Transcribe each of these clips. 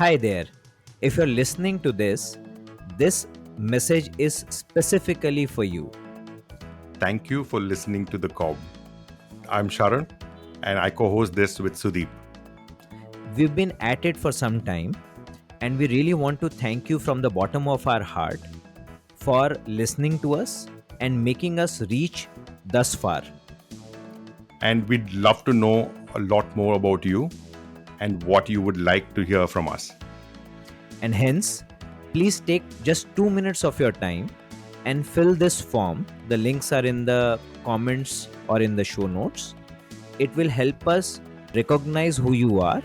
Hi there. If you're listening to this message is specifically for you. Thank you for listening to The Cob. I'm Sharan and I co host this with Sudeep. We've been at it for some time, and we really want to thank you from the bottom of our heart for listening to us and making us reach thus far. And we'd love to know a lot more about you and what you would like to hear from us. And hence, please take just 2 minutes of your time and fill this form. The links are in the comments or in the show notes. It will help us recognize who you are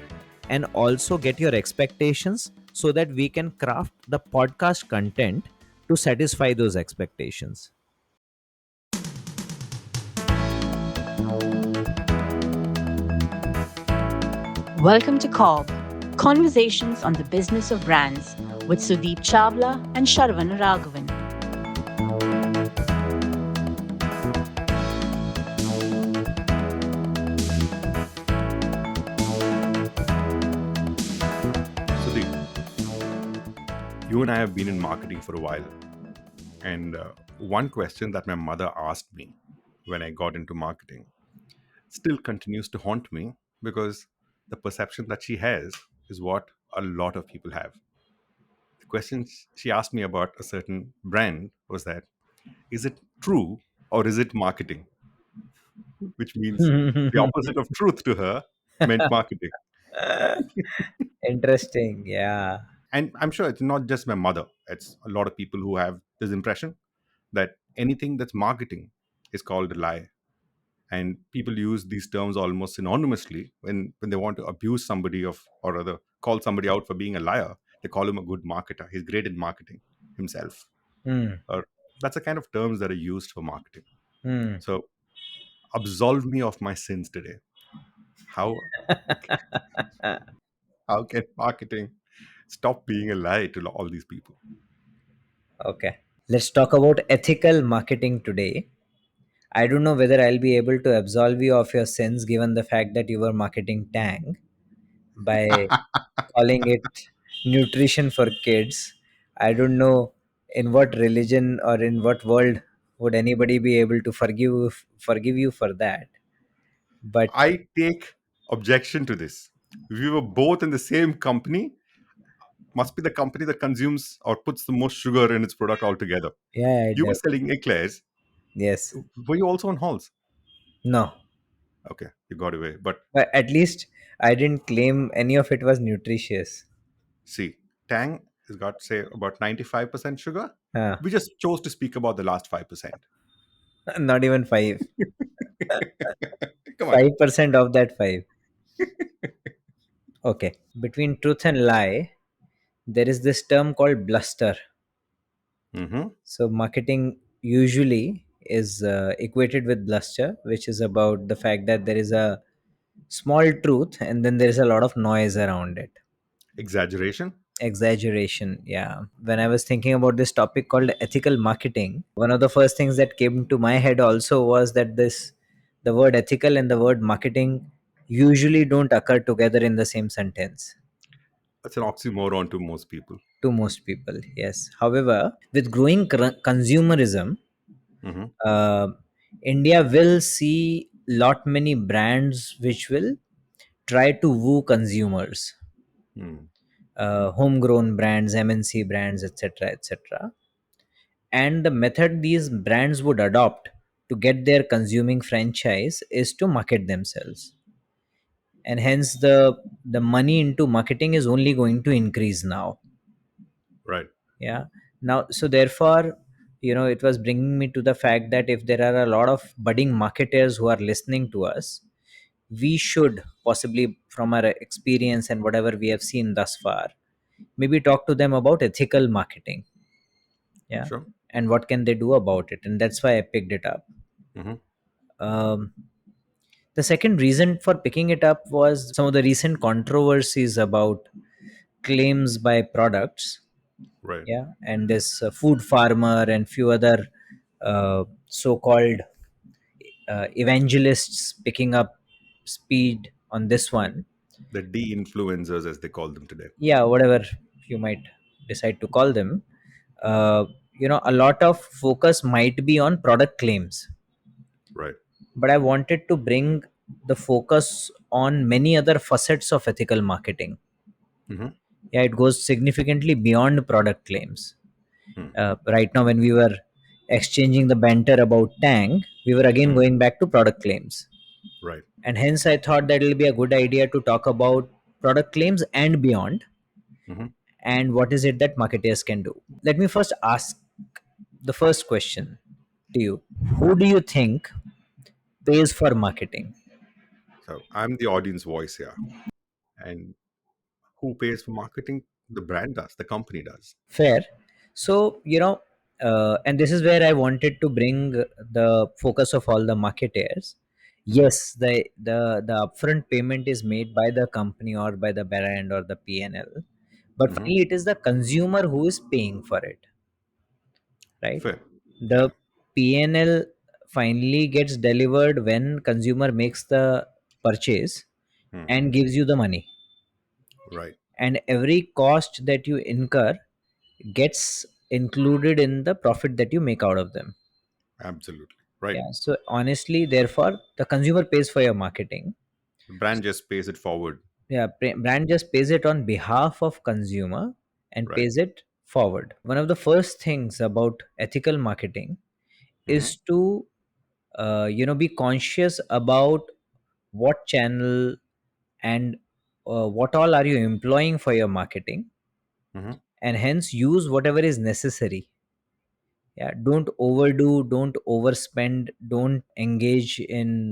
and also get your expectations so that we can craft the podcast content to satisfy those expectations. Welcome to Cobb, Conversations on the Business of Brands with Sudeep Chawla and Sharvan Raghavan. Sudeep, you and I have been in marketing for a while. And one question that my mother asked me when I got into marketing still continues to haunt me because the perception that she has is what a lot of people have. The question she asked me about a certain brand was that, is it true or is it marketing? Which means the opposite of truth to her meant marketing. Interesting. Yeah. And I'm sure it's not just my mother, it's a lot of people who have this impression that anything that's marketing is called a lie. And people use these terms almost synonymously when they want to abuse somebody of or rather call somebody out for being a liar. They call him a good marketer. He's great in marketing himself. Hmm. Or that's the kind of terms that are used for marketing. Hmm. So absolve me of my sins today. How how can marketing stop being a lie to all these people? Okay. Let's talk about ethical marketing today. I don't know whether I'll be able to absolve you of your sins given the fact that you were marketing Tang by calling it nutrition for kids. I don't know in what religion or in what world would anybody be able to forgive you for that. But I take objection to this. We were both in the same company, must be the company that consumes or puts the most sugar in its product altogether. yeah, You were selling eclairs. yes, Were you also on halls? no, Okay, you got away. But but at least I didn't claim any of it was nutritious. see, Tang has got, say, about 95% sugar. Huh. We just chose to speak about the last 5%. Not even five. Come on. 5% of that five. Okay. Between truth and lie, there is this term called bluster. Mm-hmm. So marketing usually is equated with bluster, which is about the fact that there is a small truth and then there is a lot of noise around it. Exaggeration. Exaggeration. Yeah. When I was thinking about this topic called ethical marketing, one of the first things that came to my head also was that the word ethical and the word marketing usually don't occur together in the same sentence That's an oxymoron to most people. to most people. Yes. However, with growing consumerism, Mm-hmm. uh, India will see lot many brands which will try to woo consumers, Mm. homegrown brands, MNC brands, etc., etc. And the method these brands would adopt to get their consuming franchise is to market themselves, and hence the money into marketing is only going to increase now. Right. Yeah. Now, so therefore, it was bringing me to the fact that if there are a lot of budding marketers who are listening to us, we should possibly, from our experience and whatever we have seen thus far, maybe talk to them about ethical marketing. Yeah. Sure. And what can they do about it, and that's why I picked it up. Mm-hmm. um, the second reason for picking it up was some of the recent controversies about claims by products. Right. Yeah. And this food farmer and few other so-called evangelists picking up speed on this one. The de-influencers, as they call them today. Yeah, whatever you might decide to call them. A lot of focus might be on product claims, Right. but I wanted to bring the focus on many other facets of ethical marketing. Mm-hmm. Yeah, it goes significantly beyond product claims. Hmm. Right now, when we were exchanging the banter about Tang, we were again Hmm. going back to product claims. Right. And hence, I thought that it will be a good idea to talk about product claims and beyond, Mm-hmm. and what is it that marketers can do. Let me first ask the first question to you. Who do you think pays for marketing? So I'm the audience voice here. And who pays for marketing? The brand does, the company does. Fair. So, and this is where I wanted to bring the focus of all the marketers. Mm-hmm. Yes, the upfront payment is made by the company or by the brand or the PNL, but Mm-hmm. finally it is the consumer who is paying for it, right? Fair. Yeah. The PNL finally gets delivered when consumer makes the purchase Hmm. and gives you the money, Right. and every cost that you incur gets included in the profit that you make out of them. Absolutely. Right. Yeah, so honestly, therefore the consumer pays for your marketing. The brand just pays it forward. Yeah, brand just pays it on behalf of consumer and Right. pays it forward. One of the first things about ethical marketing Mm-hmm. is to be conscious about what channel and what all are you employing for your marketing, Mm-hmm. and hence use whatever is necessary. Yeah, don't overdo, don't overspend, don't engage in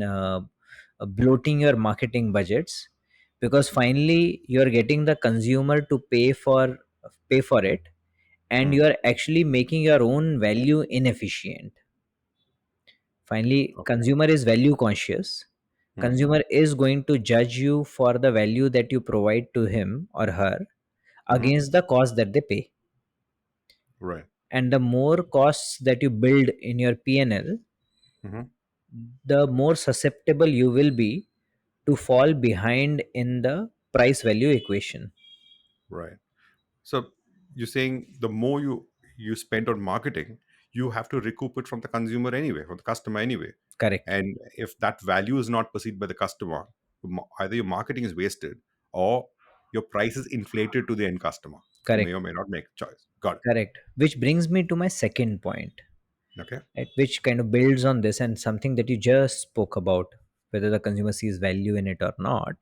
bloating your marketing budgets, because finally you're getting the consumer to pay for it, and Hmm. you're actually making your own value inefficient. Finally, Okay. consumer is value conscious. Hmm. Consumer is going to judge you for the value that you provide to him or her Mm-hmm. against the cost that they pay. Right. And the more costs that you build in your PNL, Mm-hmm. the more susceptible you will be to fall behind in the price value equation. Right. So you're saying the more you spend on marketing, you have to recoup it from the consumer anyway, from the customer anyway. Correct. And if that value is not perceived by the customer, either your marketing is wasted or your price is inflated to the end customer, who may Correct. or may not make a choice. Got Correct. Which brings me to my second point, it. Okay. right, which kind of builds on this and something that you just spoke about, whether the consumer sees value in it or not.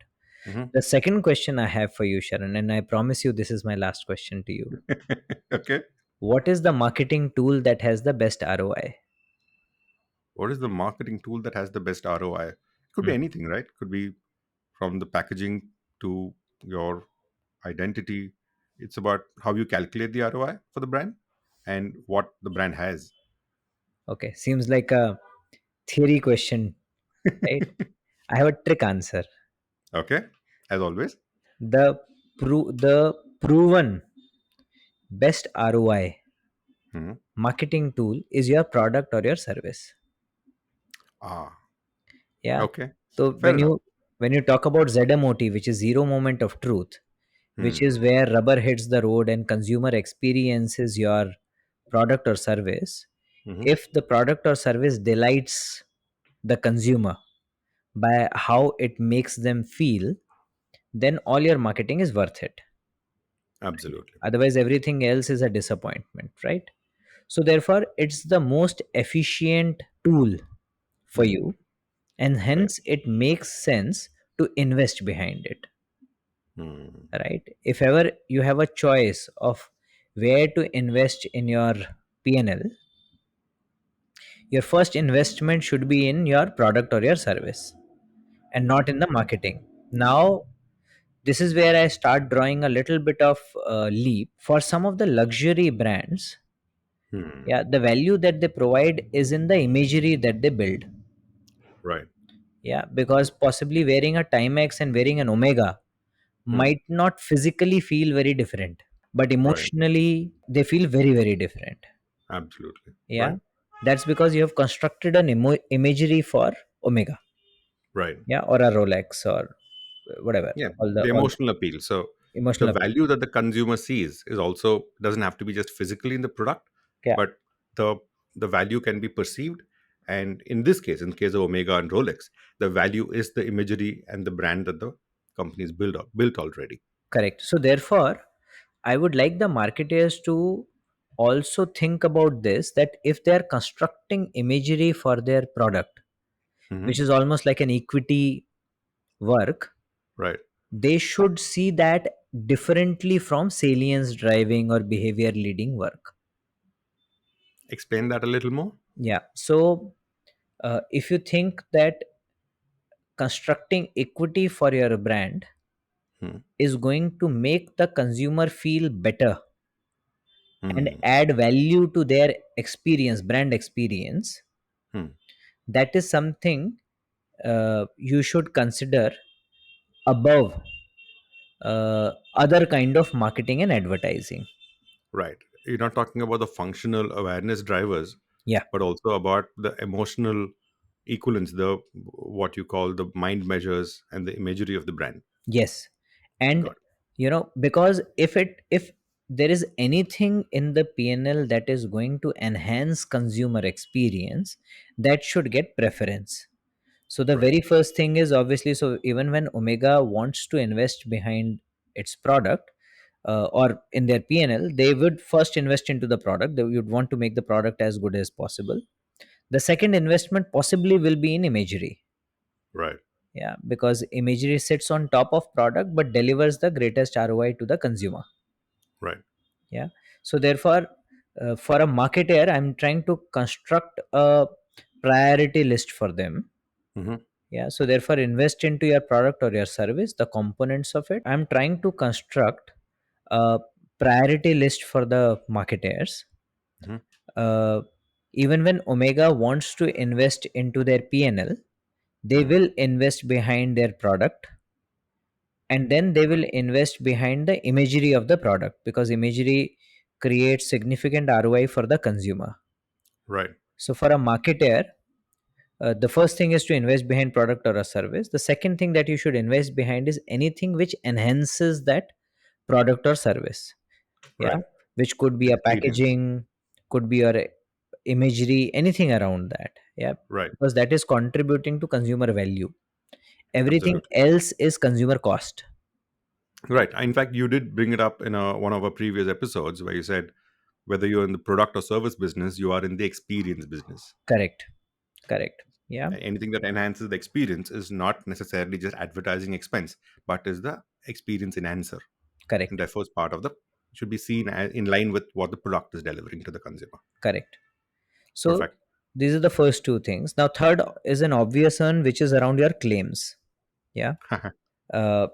Hmm. The second question I have for you, Sharon, and I promise you this is my last question to you. Okay. What is the marketing tool that has the best ROI? What is the marketing tool that has the best ROI? Could be anything, right? Could be from the packaging to your identity. It's about how you calculate the ROI for the brand and what the brand has. Okay, seems like a theory question, right? I have a trick answer. Okay. As always. The proven best ROI Hmm. marketing tool is your product or your service. Ah, Yeah. okay. So Fair enough. when you talk about ZMOT, which is zero moment of truth, which Hmm. is where rubber hits the road and consumer experiences your product or service, Hmm. if the product or service delights the consumer by how it makes them feel, then all your marketing is worth it. Absolutely. Otherwise, everything else is a disappointment, right? So, therefore, it's the most efficient tool for Hmm. you, and Fair. hence it makes sense to invest behind it, Hmm. right? If ever you have a choice of where to invest in your PNL, your first investment should be in your product or your service and not in the marketing. Now, this is where I start drawing a little bit of leap for some of the luxury brands. Hmm. Yeah, the value that they provide is in the imagery that they build. Right. Yeah, because possibly wearing a Timex and wearing an Omega Hmm. might not physically feel very different, but Right. emotionally they feel very, very different. Absolutely. Yeah, Right. that's because you have constructed an imagery for Omega, Right. yeah, or a Rolex, or whatever, Yeah, all the the emotional appeal. So the emotional appeal. value that the consumer sees is also doesn't have to be just physically in the product, Yeah, but the the value can be perceived. And in this case, in the case of Omega and Rolex, the value is the imagery and the brand that the companies built already. correct. So therefore, I would like the marketers to also think about this, that if they are constructing imagery for their product, Hmm. which is almost like an equity work, Right. they should see that differently from salience driving or behavior leading work. Explain that a little more. Yeah. So if you think that constructing equity for your brand Hmm. is going to make the consumer feel better and Hmm. add value to their experience, brand experience, Hmm. that is something you should consider above other kind of marketing and advertising. Right. You're not talking about the functional awareness drivers, Yeah. but also about the emotional equivalence, the what you call the mind measures and the imagery of the brand. Yes. And Got because if there is anything in the PNL that is going to enhance consumer experience, that should get preference. So the it. Right. very first thing is obviously, so even when Omega wants to invest behind its product, or in their PNL, they would first invest into the product. They would want to make the product as good as possible. The second investment possibly will be in imagery. Right. Yeah, because imagery sits on top of product but delivers the greatest ROI to the consumer. Right. Yeah. So therefore, for a marketer, I'm trying to construct a priority list for them. Hmm. Yeah. So therefore, invest into your product or your service, the components of it. I'm trying to construct a priority list for the marketers. Hmm. uh, Even when Omega wants to invest into their PNL, they Hmm. will invest behind their product, and then they will Right. invest behind the imagery of the product, because imagery creates significant ROI for the consumer. Right. So for a marketer, the first thing is to invest behind product or a service. The second thing that you should invest behind is anything which enhances that product or service. Yeah, Right. which could be a Experience. packaging, could be your imagery, anything around that. Yeah, Right. because that is contributing to consumer value. Everything Absolutely. else is consumer cost. Right. In fact, you did bring it up in one of our previous episodes where you said whether you're in the product or service business, you are in the experience business. Correct. Correct. Yeah. Anything that enhances the experience is not necessarily just advertising expense, but is the experience enhancer, and Correct. therefore is part of the should be seen as in line with what the product is delivering to the consumer. Correct. So Perfect. these are the first two things. Now, third is an obvious one, which is around your claims. Yeah.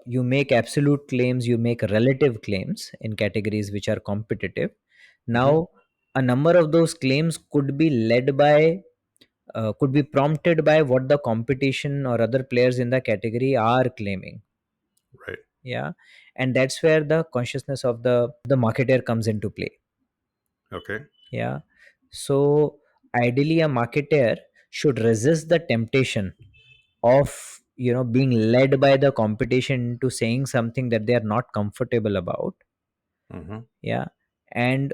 You make absolute claims, you make relative claims in categories which are competitive. Hmm. Now, a number of those claims could be led by, could be prompted by what the competition or other players in the category are claiming. Right. Yeah. And that's where the consciousness of the marketer comes into play. Okay. Yeah. So ideally, a marketer should resist the temptation of being led by the competition into saying something that they are not comfortable about. Hmm. Yeah. And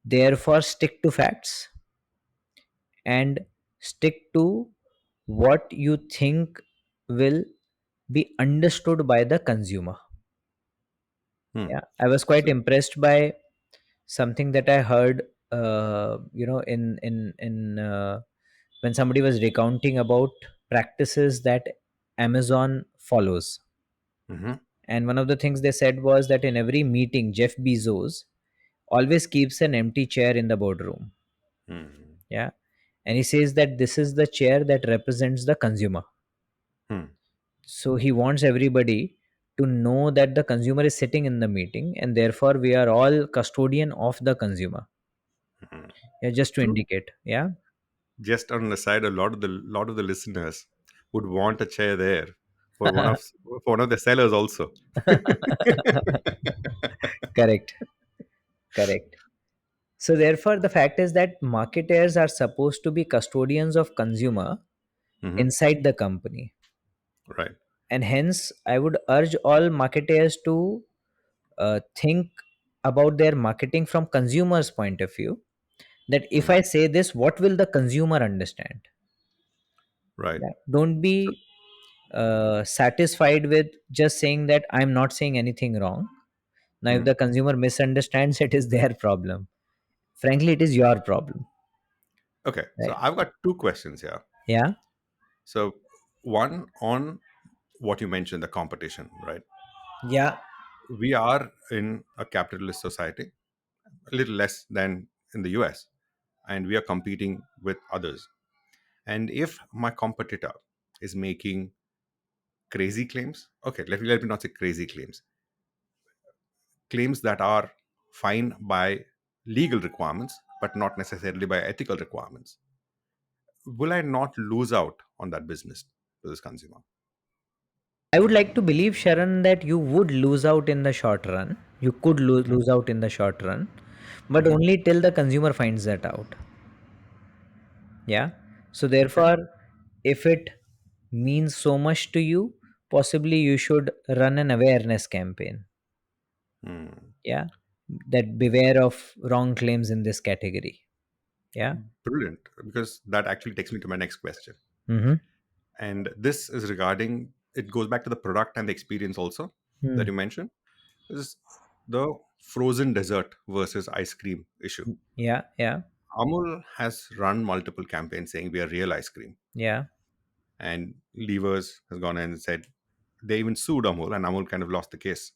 therefore stick to facts and stick to what you think will be understood by the consumer. Hmm. Yeah, I was quite So, impressed by something that I heard, in when somebody was recounting about practices that Amazon follows. hmm. And one of the things they said was that in every meeting, Jeff Bezos always keeps an empty chair in the boardroom. Hmm. Yeah. And he says that this is the chair that represents the consumer. Hmm. So he wants everybody to know that the consumer is sitting in the meeting, and therefore we are all custodian of the consumer. Hmm. Yeah, just to True. indicate. Yeah. Just on the side, a lot of the listeners would want a chair there for one of the sellers also. Correct. Correct. So therefore, the fact is that marketers are supposed to be custodians of consumer Hmm. inside the company. Right. And hence, I would urge all marketers to think about their marketing from consumers' point of view. That if Hmm. I say this, what will the consumer understand? Right. Yeah. Don't So, be satisfied with just saying that I'm not saying anything wrong. Now, if hmm. the consumer misunderstands, it is their problem. Frankly, it is your problem, Okay. So right? I've got two questions here. Yeah. So one on what you mentioned, the competition, right? Yeah. We are in a capitalist society, a little less than in the US, and we are competing with others. And if my competitor is making crazy claims, okay, let me not say crazy claims, claims that are fine by legal requirements, but not necessarily by ethical requirements, will I not lose out on that business to this consumer? I would like to believe, Sharon, that you would lose out in the short run. You could Mhm. lose out in the short run, but Mhm. only till the consumer finds that out. Yeah. So, Okay. therefore, if it means so much to you, possibly you should run an awareness campaign. Hmm. Yeah. That beware of wrong claims in this category. Yeah. Brilliant, because that actually takes me to my next question. Mm-hmm. And this is regarding, it goes back to the product and the experience also that Hmm. you mentioned. This is the frozen dessert versus ice cream issue. Yeah. Yeah. Amul has run multiple campaigns saying we are real ice cream. Yeah. And Levers has gone in and said they even sued Amul, and Amul kind of lost the case.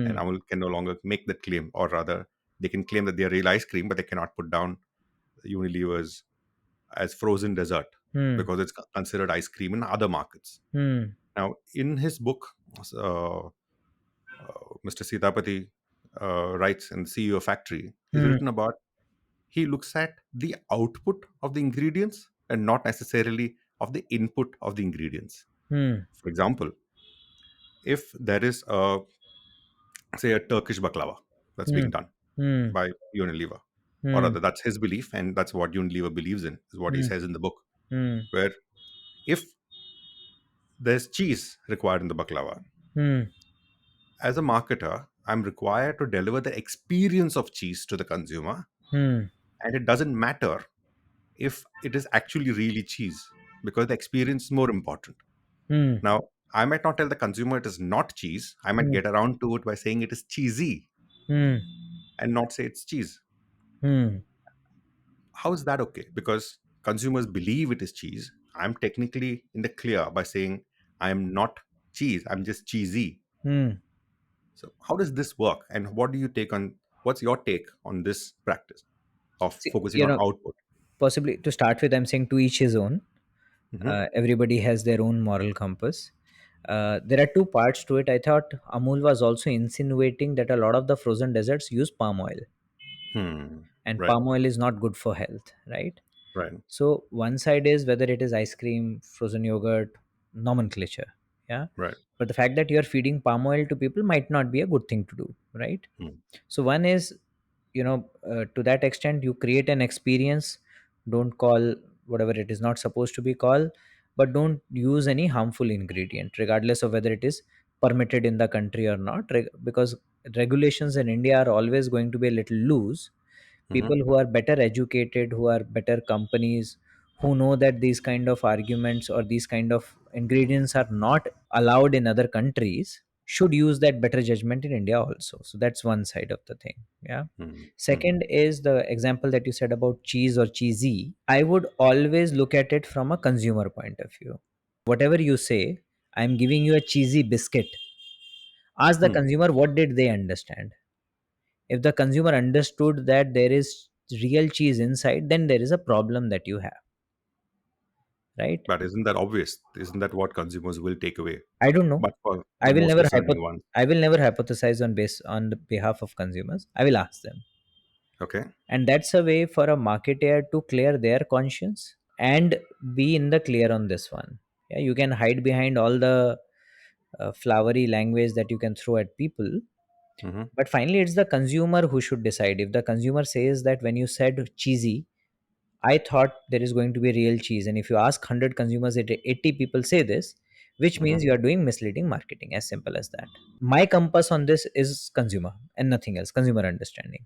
And Hmm. Amul can no longer make that claim, or rather, they can claim that they are real ice cream, but they cannot put down Unilever's as frozen dessert Hmm. because it's considered ice cream in other markets. Hmm. Now, in his book, uh, Mr. Sitapati writes in CEO Factory, he's Hmm. written about, he looks at the output of the ingredients and not necessarily of the input of the ingredients. Hmm. For example, if there is a, say, a Turkish baklava that's Hmm. being done Hmm. by Unilever, or Hmm. rather, that's his belief, and that's what Unilever believes in, is what he Hmm. says in the book, Hmm. where if there's cheese required in the baklava, Hmm. as a marketer, I'm required to deliver the experience of cheese to the consumer, Hmm. and it doesn't matter if it is actually really cheese, because the experience is more important. Hmm. Now, I might not tell the consumer it is not cheese. I might Hmm. get around to it by saying it is cheesy Hmm. and not say it's cheese. Hmm. How is that okay? Because consumers believe it is cheese. I'm technically in the clear by saying I am not cheese. I'm just cheesy. Hmm. So how does this work? And what do you take on, what's your take on this practice of See, focusing on output? possibly to start with, I'm saying to each his own. Hmm. Everybody has their own moral compass. There are two parts to it. I thought Amul was also insinuating that a lot of the frozen desserts use palm oil, Hmm. and Right. palm oil is not good for health, right? Right. So one side is whether it is ice cream, frozen yogurt, nomenclature, yeah. Right. But the fact that you are feeding palm oil to people might not be a good thing to do, right? Hmm. So one is, to that extent, you create an experience. Don't call whatever it is not supposed to be called, but don't use any harmful ingredient, regardless of whether it is permitted in the country or not. Because regulations in India are always going to be a little loose. Hmm. People who are better educated, who are better companies, who know that these kind of arguments or these kind of ingredients are not allowed in other countries, should use that better judgment in India also. So that's one side of the thing. Yeah. Hmm. Hmm. Second is the example that you said about cheese or cheesy. I would always look at it from a consumer point of view. Whatever you say, I'm giving you a cheesy biscuit. Ask the Hmm. consumer what did they understand. If the consumer understood that there is real cheese inside, then there is a problem that you have, right? But isn't that obvious? Isn't that what consumers will take away? I don't know. But for I the will most never discerning ones. I will never hypothesize on the behalf of consumers. I will ask them. Okay. And that's a way for a marketer to clear their conscience and be in the clear on this one. Yeah, you can hide behind all the flowery language that you can throw at people, Hmm. but finally it's the consumer who should decide. If the consumer says that when you said cheesy, I thought there is going to be real cheese. And if you ask 100 consumers, 80 people say this, which Mm-hmm. means you are doing misleading marketing, as simple as that. My compass on this is consumer and nothing else, consumer understanding.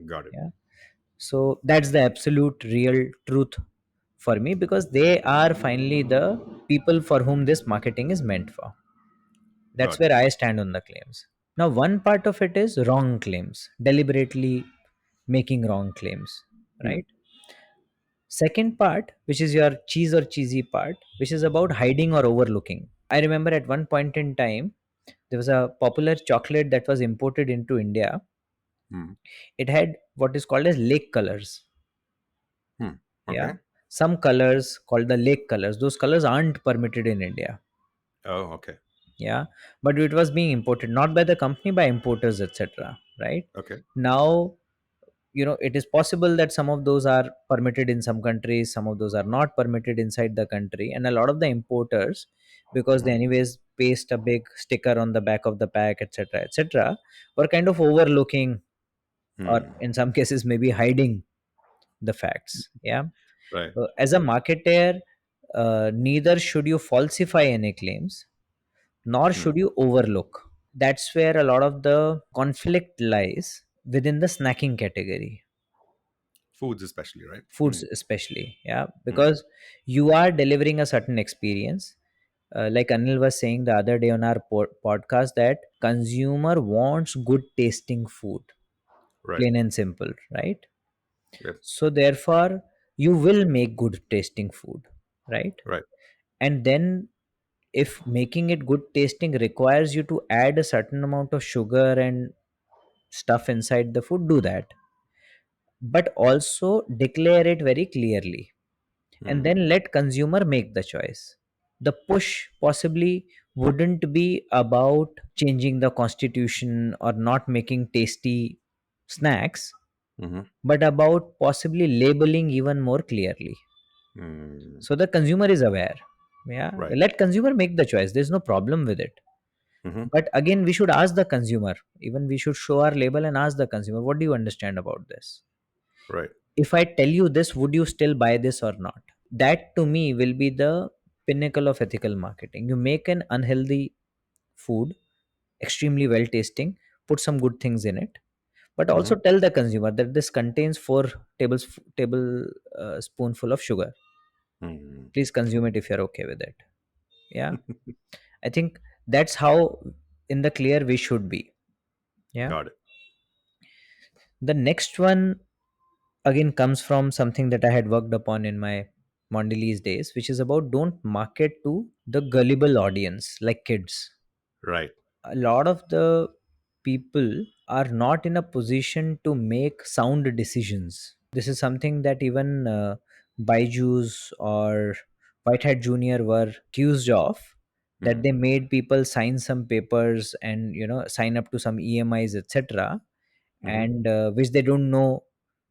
Got it. Yeah. So that's the absolute real truth for me, because they are finally the people for whom this marketing is meant for. That's Got it. where I stand on the claims. Now, one part of it is wrong claims, deliberately making wrong claims, Hmm. right? Second part, which is your cheese or cheesy part, which is about hiding or overlooking. I remember at one point in time, there was a popular chocolate that was imported into India. Hmm. It had what is called as lake colors. Hmm. Yeah. Okay. Some colors called the lake colors, those colors aren't permitted in India. Oh, okay. Yeah. But it was being imported not by the company, by importers, etc. Right. Okay. Now, it is possible that some of those are permitted in some countries, some of those are not permitted inside the country, and a lot of the importers, because they Mm-hmm. anyways paste a big sticker on the back of the pack, etc., etc., were kind of overlooking, or Hmm. in some cases maybe hiding the facts. Yeah. Right. So as a marketer, neither should you falsify any claims, nor Hmm. should you overlook. That's where a lot of the conflict lies within the snacking category, Foods, especially, right? foods Hmm. especially. Yeah, Hmm. because you are delivering a certain experience. Like Anil was saying the other day on our podcast, that consumer wants good tasting food, Right. plain and simple, right? Yep. So therefore, you will make good tasting food, right? Right. And then, if making it good tasting requires you to add a certain amount of sugar and stuff inside the food, do that, but also declare it very clearly, and Hmm. then let consumer make the choice. The push possibly wouldn't be about changing the constitution or not making tasty snacks, Mm-hmm. but about possibly labeling even more clearly, Hmm. so the consumer is aware. Yeah, Right. let consumer make the choice, there's no problem with it. Mm-hmm. But again, we should ask the consumer, even we should show our label and ask the consumer, what do you understand about this? Right. If I tell you this, would you still buy this or not? That to me will be the pinnacle of ethical marketing. You make an unhealthy food extremely well tasting, put some good things in it, but also Mm-hmm. tell the consumer that this contains 4 table spoonful of sugar. Hmm. Please consume it if you're okay with it. Yeah, I think that's how in the clear we should be. Yeah. Got it. The next one again comes from something that I had worked upon in my Mondelez days, which is about don't market to the gullible audience like kids. Right. A lot of the people are not in a position to make sound decisions. This is something that even Byju's or Whitehead Junior were accused of, that Hmm. they made people sign some papers and sign up to some EMIs, etc., Mm-hmm. and which they don't know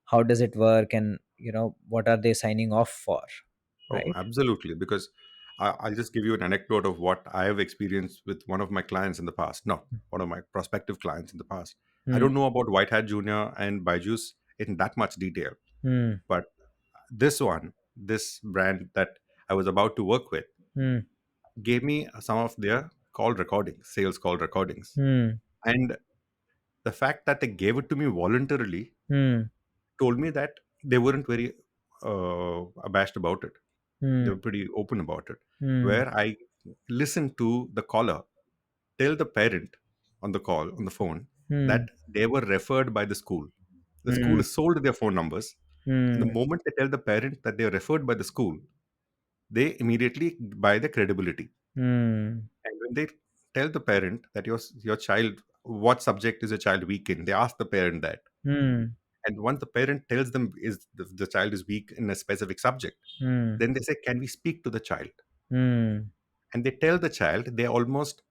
how does it work, and what are they signing off for, Oh, right? absolutely. Because I'll just give you an anecdote of what I have experienced with one of my clients in the past. No, one of my prospective clients in the past. I Hmm. don't know about White Hat Junior and Byju's in that much detail, Hmm. but this brand that I was about to work with, Hmm. gave me some of their call recordings, sales call recordings. Hmm. And the fact that they gave it to me voluntarily Hmm. told me that they weren't very abashed about it. They Hmm. were pretty open about it. Hmm. Where I listened to the caller tell the parent on the call, on the phone, Hmm. that they were referred by the school. The school Hmm. has sold their phone numbers. And the Hmm. moment they tell the parent that they are referred by the school, they immediately buy the credibility. Hmm. And when they tell the parent that your child, what subject is your child weak in, they ask the parent that. Hmm. And once the parent tells them is the child is weak in a specific subject, Hmm. then they say, "Can we speak to the child?" Hmm. And they tell the child, they almost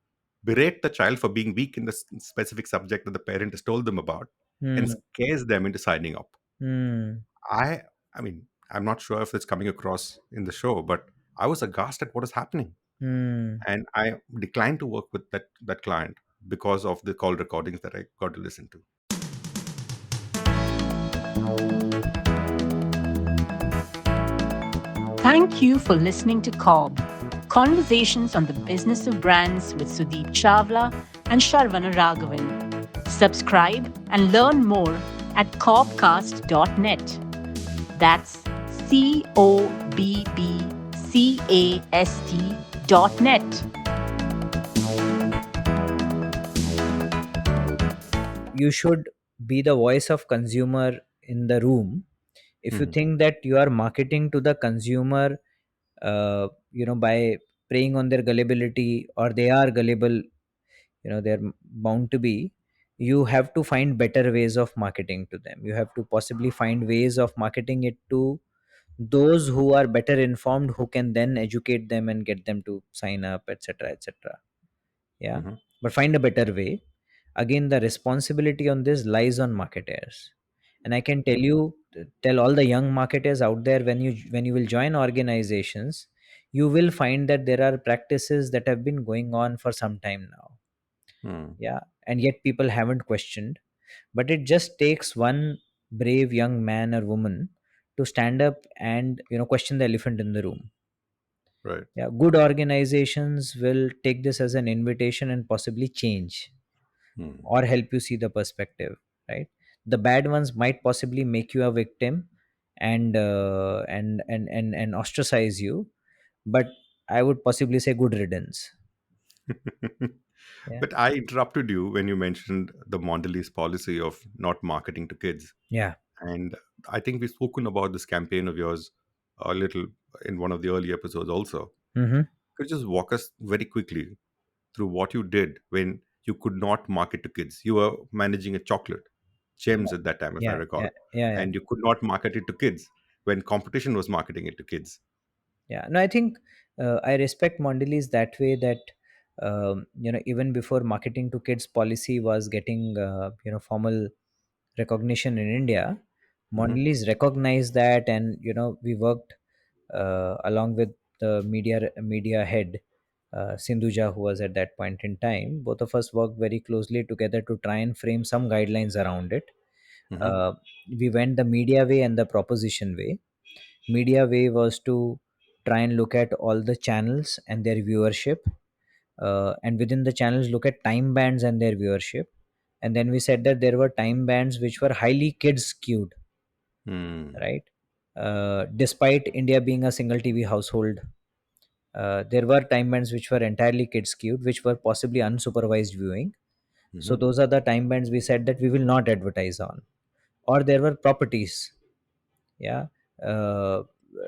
berate the child for being weak in the specific subject that the parent has told them about, and Hmm. scares them into signing up. Hmm. I mean, I'm not sure if it's coming across in the show, but I was aghast at what is happening. Hmm. And I declined to work with that client because of the call recordings that I got to listen to. Thank you for listening to Cobb, Conversations on the Business of Brands with Sudeep Chawla and Sharvana Raghavan. Subscribe and learn more at cobbcast.net. That's COBBCAST.net. You should be the voice of consumer in the room. If you Mhm. think that you are marketing to the consumer, by preying on their gullibility, or they are gullible, they're bound to be, you have to find better ways of marketing to them. You have to possibly find ways of marketing it to those who are better informed, who can then educate them and get them to sign up, etc., etc. Yeah, Mhm. but find a better way. Again, the responsibility on this lies on marketers. And I can tell all the young marketers out there, when you will join organizations, you will find that there are practices that have been going on for some time now. Mm. Yeah, and yet people haven't questioned. But it just takes one brave young man or woman to stand up and question the elephant in the room. Right. Yeah, good organizations will take this as an invitation and possibly change Mm. or help you see the perspective, right? The bad ones might possibly make you a victim and ostracize you, but I would possibly say good riddance. Yeah. But I interrupted you when you mentioned the Mondelez policy of not marketing to kids. Yeah. And I think we've spoken about this campaign of yours a little in one of the early episodes also. Mm-hmm. Could you just walk us very quickly through what you did when you could not market to kids? You were managing a chocolate, Gems at that time, if I Yeah, recall, yeah, yeah, yeah. and you could not market it to kids when competition was marketing it to kids. Yeah, no, I think I respect Mondelez that way, that even before marketing to kids policy was getting formal recognition in India, Hmm. Mondelez recognized that, and we worked along with the media head, Sindhuja, who was at that point in time. Both of us worked very closely together to try and frame some guidelines around it. Hmm. Uh, we went the media way and the proposition way. Media way was to try and look at all the channels and their viewership, and within the channels look at time bands and their viewership. And then we said that there were time bands which were highly kids skewed, Hmm. right? Despite India being a single TV household, there were time bands which were entirely kids skewed, which were possibly unsupervised viewing. So Hmm. those are the time bands we said that we will not advertise on. Or there were properties, yeah, uh,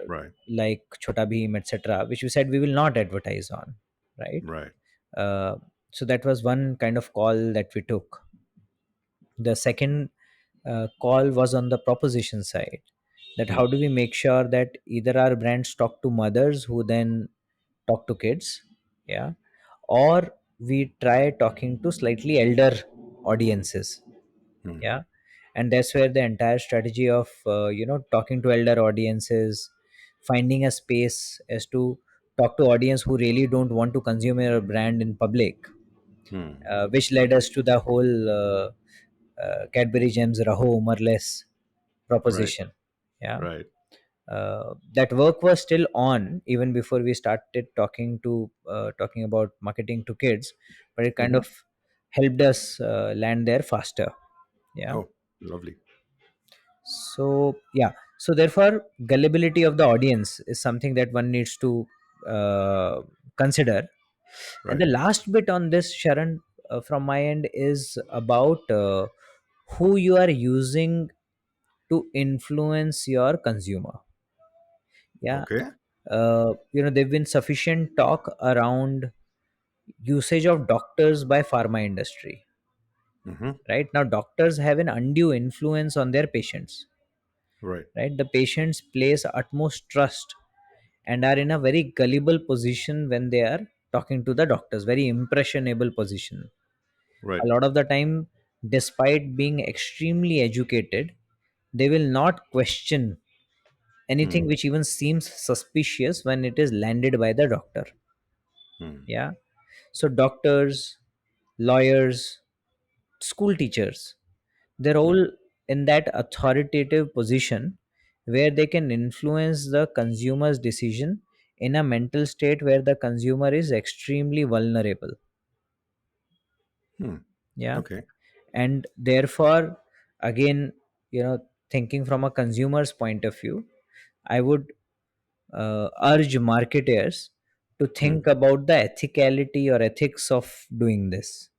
Right. like Chota Bheem, etc., which we said we will not advertise on, right? Right. uh, so that was one kind of call that we took. The second call was on the proposition side, that Hmm. how do we make sure that either our brands talk to mothers who then talk to kids, yeah, or we try talking to slightly elder audiences. Hmm. Yeah, and that's where the entire strategy of talking to elder audiences, finding a space as to talk to audience who really don't want to consume your brand in public, Hmm. which led us to the whole Cadbury Gems Raho Umarless Right. proposition. Yeah, Right. that work was still on even before we started talking about marketing to kids, but it kind Hmm. of helped us land there faster. Yeah. Oh, lovely. So yeah, so therefore gullibility of the audience is something that one needs to uh, consider. And Right. the last bit on this, Sharon, from my end, is about who you are using to influence your consumer. Yeah, Okay. there've been sufficient talk around usage of doctors by pharma industry. Hmm. Right now, doctors have an undue influence on their patients. Right. Right, the patients place utmost trust and are in a very gullible position when they are talking to the doctors, very impressionable position. Right. A lot of the time, despite being extremely educated, they will not question anything Hmm. which even seems suspicious when it is landed by the doctor. Hmm. Yeah, so doctors, lawyers, school teachers, they're Hmm. all in that authoritative position where they can influence the consumer's decision in a mental state where the consumer is extremely vulnerable. Hmm. Yeah. Okay. And therefore, again, thinking from a consumer's point of view, I would urge marketers to Hmm. think about the ethicality or ethics of doing this.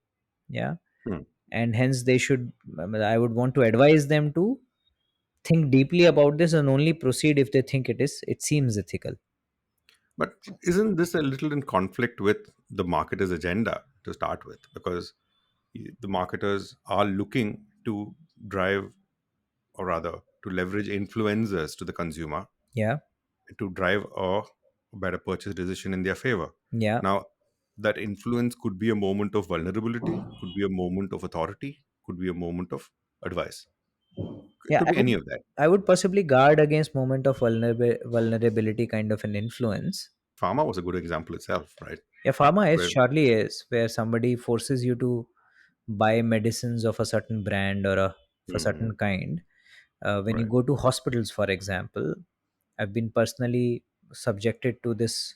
Yeah. Hmm. And hence they should, I would want to advise them to think deeply about this and only proceed if they think it seems ethical. But isn't this a little in conflict with the marketer's agenda to start with? Because the marketers are looking to drive, or rather, to leverage influencers to the consumer Yeah. to drive a better purchase decision in their favor. Yeah. Now, that influence could be a moment of vulnerability, could be a moment of authority, could be a moment of advice. It Yeah, could be any of that. I would possibly guard against moment of vulnerability kind of an influence. Pharma was a good example itself, right? Yeah, pharma is Where, surely is where somebody forces you to buy medicines of a certain brand or of a Mhm. certain kind. When you Right, go to hospitals, for example, I've been personally subjected to this,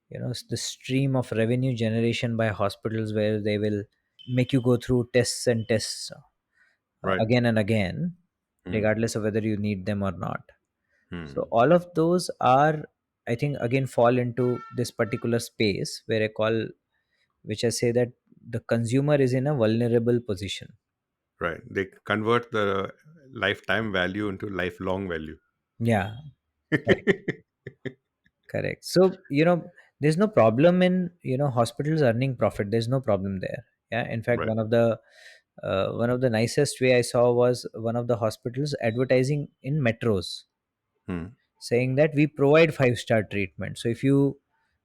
the stream of revenue generation by hospitals where they will make you go through tests and tests right. again and again, Hmm. regardless of whether you need them or not. So Hmm. all of those are, I think, again fall into this particular space where which I say that the consumer is in a vulnerable position. Right. They convert the lifetime value into lifelong value. Yeah, correct, correct. So there's no problem in hospitals earning profit. There's no problem there. Yeah, in fact, Right. one of the nicest way I saw was one of the hospitals advertising in metros, Hmm. saying that we provide five-star treatment. So if you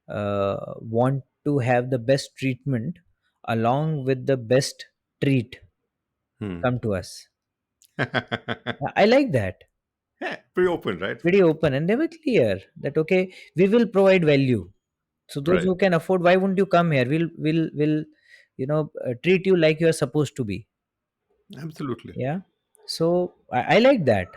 want to have the best treatment along with the best treat, Hmm. come to us. I like that. Yeah, pretty open, right? Pretty open, and they were clear that okay, we will provide value. So those Right. who can afford, why won't you come here? We'll treat you like you are supposed to be. Absolutely. Yeah. So I like that,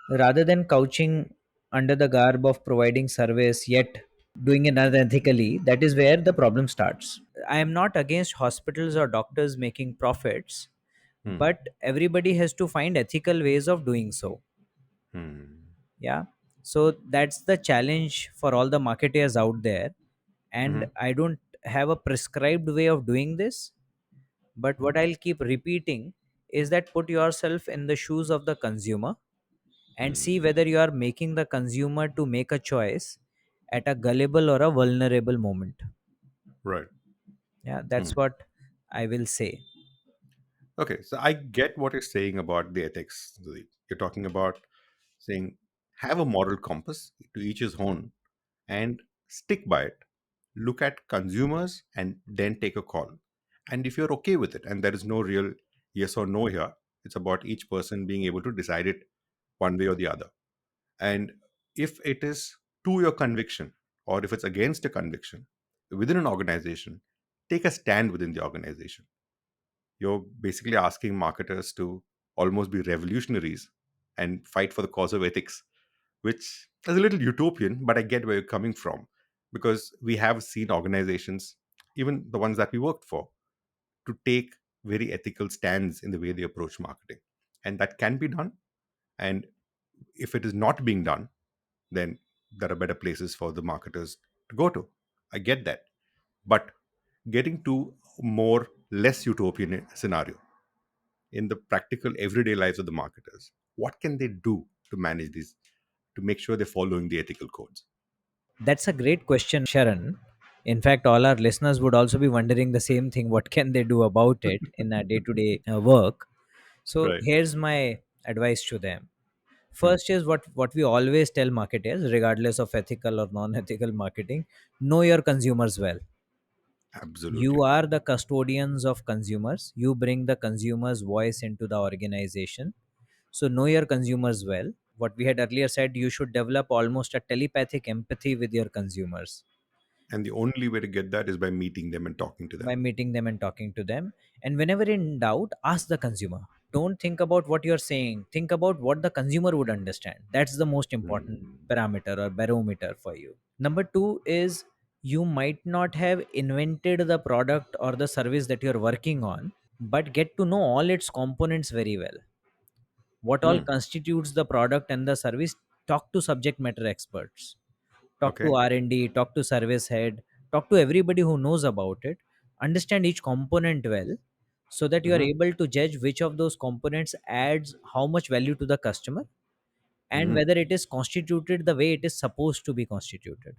rather than couching under the garb of providing service yet doing it unethically. That is where the problem starts. I am not against hospitals or doctors making profits, Hmm. but everybody has to find ethical ways of doing so. Hmm. Yeah. So that's the challenge for all the marketers out there. And Hmm. I don't have a prescribed way of doing this, but what I'll keep repeating is that put yourself in the shoes of the consumer and see Hmm. whether you are making the consumer to make a choice at a gullible or a vulnerable moment. Right. Yeah, Hmm. that's what I will say. Okay, so I get what you're saying about the ethics. You're talking about saying have a moral compass to each his own and stick by it. Look at consumers and then take a call. And if you're okay with it, and there is no real yes or no here, it's about each person being able to decide it one way or the other. And if it is to your conviction, or if it's against a conviction within an organization, take a stand within the organization. You're basically asking marketers to almost be revolutionaries and fight for the cause of ethics, which is a little utopian, but I get where you're coming from because we have seen organizations, even the ones that we worked for, to take very ethical stands in the way they approach marketing. And that can be done. And if it is not being done, then there are better places for the marketers to go to. I get that. But getting to more less utopian scenario in the practical everyday lives of the marketers, what can they do to manage these, to make sure they're following the ethical codes? That's a great question, Sharan. In fact, all our listeners would also be wondering the same thing. What can they do about it in a day to day work? So, Right. here's my advice to them. Hmm. First is what we always tell marketers, regardless of ethical or non ethical marketing: know your consumers well. You Absolutely. are the custodians of consumers. You bring the consumer's voice into the organization. So, know your consumers well. What we had earlier said, you should develop almost a telepathic empathy with your consumers And the only way to get that is by meeting them and talking to by them. meeting them and talking to them. And whenever in doubt, ask the consumer. don't think about what you're saying, think about what the consumer would understand. That's the most important Mm. parameter or barometer for you. Number two is, you might not have invented the product or the service that you're working on, but get to know all its components very well. What all Mm. constitutes the product and the service? Talk to subject matter experts, talk to Okay. R&D, talk to service head, talk to everybody who knows about it. Understand each component well, so that you are Hmm. able to judge which of those components adds how much value to the customer, and Hmm. whether it is constituted the way it is supposed to be constituted.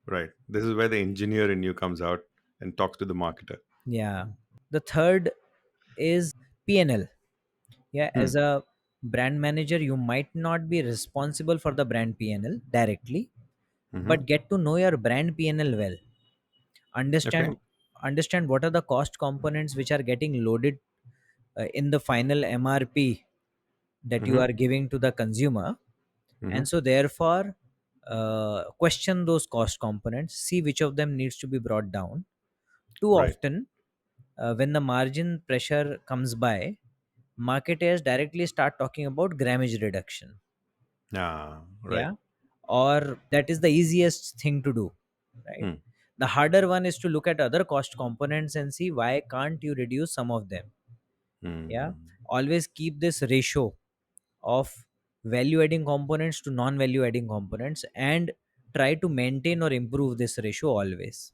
Right. This is where the engineer in you comes out and talks to the marketer. Yeah. The third is PNL. Yeah, Hmm. as a brand manager, you might not be responsible for the brand PNL directly, Hmm. but get to know your brand PNL well. Okay. Understand what are the cost components which are getting loaded in the final MRP that you Hmm. are giving to the consumer. Hmm. And so therefore, question those cost components, see which of them needs to be brought down. Too Right. often, when the margin pressure comes by, marketers directly start talking about grammage reduction. Ah, right. Yeah, or that is the easiest thing to do, right? Hmm. The harder one is to look at other cost components and see why can't you reduce some of them. Yeah, Hmm. always keep this ratio of value adding components to non value adding components, and try to maintain or improve this ratio always.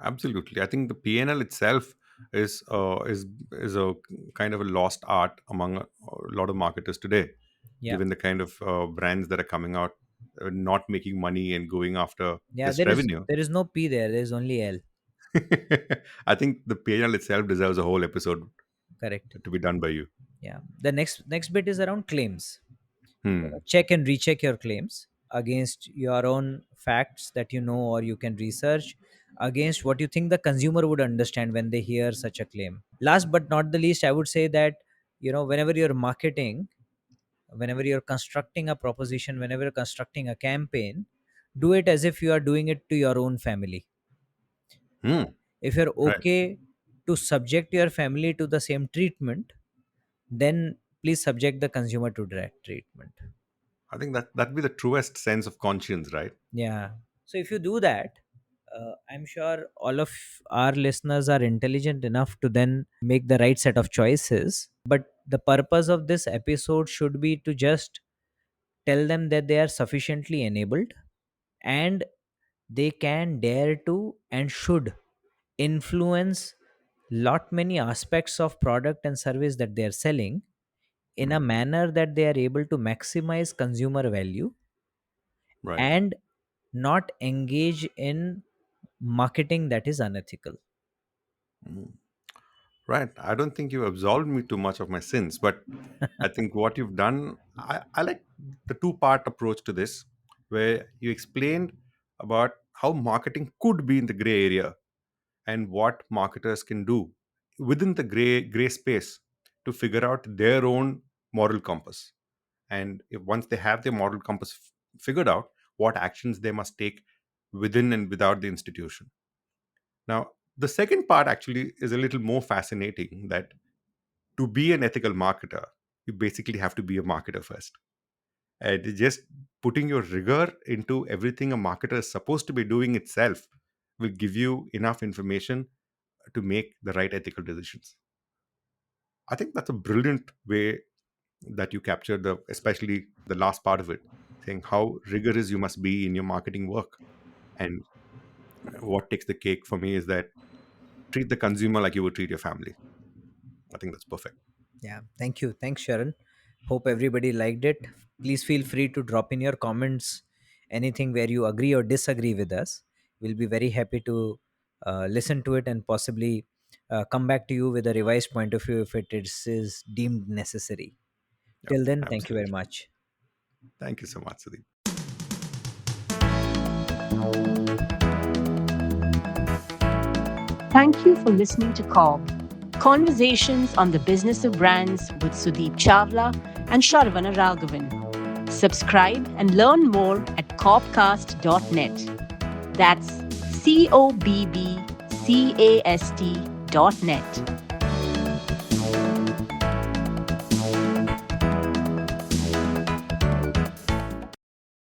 Absolutely. I think the PNL itself is a kind of a lost art among a lot of marketers today, Yeah, given the kind of brands that are coming out, not making money and going after yeah, just revenue. there is no P there, there is only L. I think the PNL itself deserves a whole episode Correct. to be done by you. Yeah, the next bit is around claims. Hmm. Check and recheck your claims against your own facts that you know or you can research, against what you think the consumer would understand when they hear such a claim. Last but not the least, I would say that, whenever you're marketing, whenever you're constructing a proposition, whenever you're constructing a campaign, do it as if you are doing it to your own family. Hmm. If you're Right. okay to subject your family to the same treatment, then please subject the consumer to that treatment. I think that'd be the truest sense of conscience, right? Yeah. So if you do that, I'm sure all of our listeners are intelligent enough to then make the right set of choices. But the purpose of this episode should be to just tell them that they are sufficiently enabled, and they can dare to and should influence lot many aspects of product and service that they are selling, in Hmm. a manner that they are able to maximize consumer value, Right. and not engage in marketing that is unethical. Hmm. Right. I don't think you've absolved me too much of my sins, but I think what you've done, I like the two-part approach to this, where you explained about how marketing could be in the gray area and what marketers can do within the gray space to figure out their own moral compass. And if once they have their moral compass figured out, what actions they must take within and without the institution. Now, the second part actually is a little more fascinating, that to be an ethical marketer, you basically have to be a marketer first. And just putting your rigor into everything a marketer is supposed to be doing itself will give you enough information to make the right ethical decisions. I think that's a brilliant way that you captured especially the last part of it, saying how rigorous you must be in your marketing work. And what takes the cake for me is that treat the consumer like you would treat your family. I think that's perfect. Yeah, thank you. Thanks, Sharon. Hope everybody liked it. Please feel free to drop in your comments anything where you agree or disagree with us. We'll be very happy to listen to it, and possibly come back to you with a revised point of view if is deemed necessary. Yeah, Till then, thank you very absolutely. much. Thank you so much, Sudeep. Thank you for listening to COB, Conversations on the Business of Brands with Sudeep Chawla and Sharvana Raghavan. Subscribe and learn more at cobcast.net. That's COBBCAST.net.